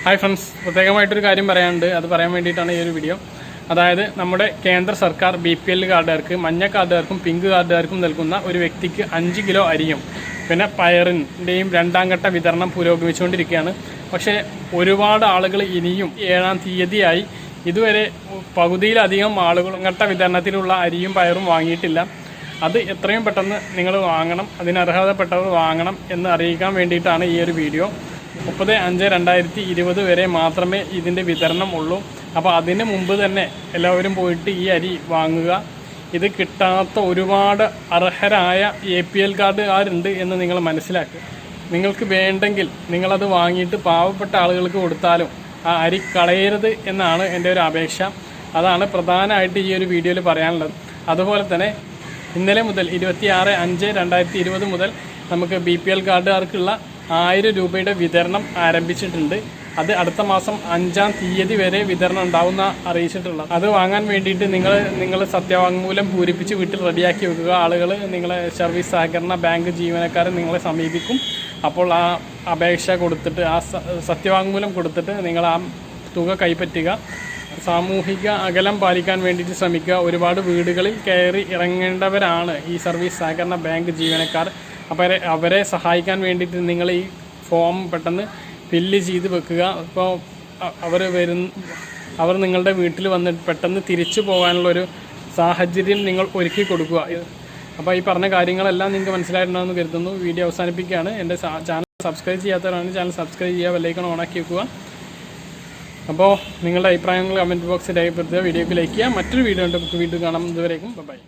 Hi friends, പ്രത്യേകമായിട്ടൊരു കാര്യം പറയാനുണ്ട്. അത് പറയാൻ വേണ്ടിയിട്ടാണ് ഈ ഒരു വീഡിയോ. അതായത് നമ്മുടെ കേന്ദ്ര സർക്കാർ BPL കാർഡുകാർക്ക്, മഞ്ഞ കാർഡുകാർക്കും പിങ്ക് കാർഡുകാർക്കും നൽകുന്ന ഒരു വ്യക്തിക്ക് 5 കിലോ അരിയും പിന്നെ പയറിൻ്റെയും 2ാം ഘട്ട വിതരണം പുരോഗമിച്ചുകൊണ്ടിരിക്കുകയാണ്. പക്ഷേ ഒരുപാട് ആളുകൾ ഇനിയും 7ാം തീയതിയായി ഇതുവരെ പകുതിയിലധികം ആളുകൾ ഘട്ട വിതരണത്തിലുള്ള അരിയും പയറും വാങ്ങിയിട്ടില്ല. അത് എത്രയും പെട്ടെന്ന് നിങ്ങൾ വാങ്ങണം, അതിന് അർഹതപ്പെട്ടവർ വാങ്ങണം എന്ന് അറിയിക്കാൻ വേണ്ടിയിട്ടാണ് ഈ ഒരു വീഡിയോ. 30/5/2020 വരെ മാത്രമേ ഇതിൻ്റെ വിതരണം ഉള്ളൂ. അപ്പോൾ അതിന് മുമ്പ് തന്നെ എല്ലാവരും പോയിട്ട് ഈ അരി വാങ്ങുക. ഇത് കിട്ടാത്ത ഒരുപാട് അർഹരായ APL കാർഡുകാരുണ്ട് എന്ന് നിങ്ങൾ മനസ്സിലാക്കുക. നിങ്ങൾക്ക് വേണ്ടെങ്കിൽ നിങ്ങളത് വാങ്ങിയിട്ട് പാവപ്പെട്ട ആളുകൾക്ക് കൊടുത്താലും ആ അരി കളയരുത് എന്നാണ് എൻ്റെ ഒരു അപേക്ഷ. അതാണ് പ്രധാനമായിട്ട് ഈ ഒരു വീഡിയോയിൽ പറയാനുള്ളത്. അതുപോലെ തന്നെ ഇന്നലെ മുതൽ 26/5/2020 മുതൽ നമുക്ക് BPL കാർഡുകാർക്കുള്ള 1000 രൂപയുടെ വിതരണം ആരംഭിച്ചിട്ടുണ്ട്. അത് അടുത്ത മാസം 5ാം തീയതി വരെ വിതരണം ഉണ്ടാവുന്ന അറിയിച്ചിട്ടുള്ളത്. അത് വാങ്ങാൻ വേണ്ടിയിട്ട് നിങ്ങൾ സത്യവാങ്മൂലം പൂരിപ്പിച്ച് വീട്ടിൽ റെഡിയാക്കി വെക്കുക. ആളുകൾ നിങ്ങളെ സർവീസ് സഹകരണ ബാങ്ക് ജീവനക്കാരൻ നിങ്ങളെ സമീപിക്കും. അപ്പോൾ ആ അപേക്ഷ കൊടുത്തിട്ട്, ആ സത്യവാങ്മൂലം കൊടുത്തിട്ട് നിങ്ങൾ ആ തുക കൈപ്പറ്റുക. സാമൂഹിക അകലം പാലിക്കാൻ വേണ്ടിയിട്ട് ശ്രമിക്കുക. ഒരുപാട് വീടുകളിൽ കയറി ഇറങ്ങേണ്ടവരാണ് ഈ സർവീസ് സഹകരണ ബാങ്ക് ജീവനക്കാർ. അപ്പോൾ അവരെ സഹായിക്കാൻ വേണ്ടിയിട്ട് നിങ്ങൾ ഈ ഫോം പെട്ടെന്ന് ഫില്ല് ചെയ്ത് വെക്കുക. ഇപ്പോൾ അവർ നിങ്ങളുടെ വീട്ടിൽ വന്നിട്ട് പെട്ടെന്ന് തിരിച്ചു പോകാനുള്ളൊരു സാഹചര്യം നിങ്ങൾ ഒരുക്കി കൊടുക്കുക. അപ്പോൾ ഈ പറഞ്ഞ കാര്യങ്ങളെല്ലാം നിങ്ങൾക്ക് മനസ്സിലായിട്ടുണ്ടാകുമെന്ന് കരുതുന്നു. വീഡിയോ അവസാനിപ്പിക്കുകയാണ്. എൻ്റെ ചാനൽ സബ്സ്ക്രൈബ് ചെയ്യാത്തവരാണ് ചാനൽ സബ്സ്ക്രൈബ് ചെയ്യുക, ബെല്ലൈക്കൺ ഓണാക്കി വെക്കുക. അപ്പോൾ നിങ്ങളുടെ അഭിപ്രായങ്ങൾ കമൻറ്റ് ബോക്സിൽ രേഖപ്പെടുത്തുക, വീഡിയോക്ക് ലൈക്ക് ചെയ്യുക. മറ്റൊരു വീഡിയോ ഉണ്ട്, വീണ്ടും കാണാം. ഇതുവരേക്കും ബൈ.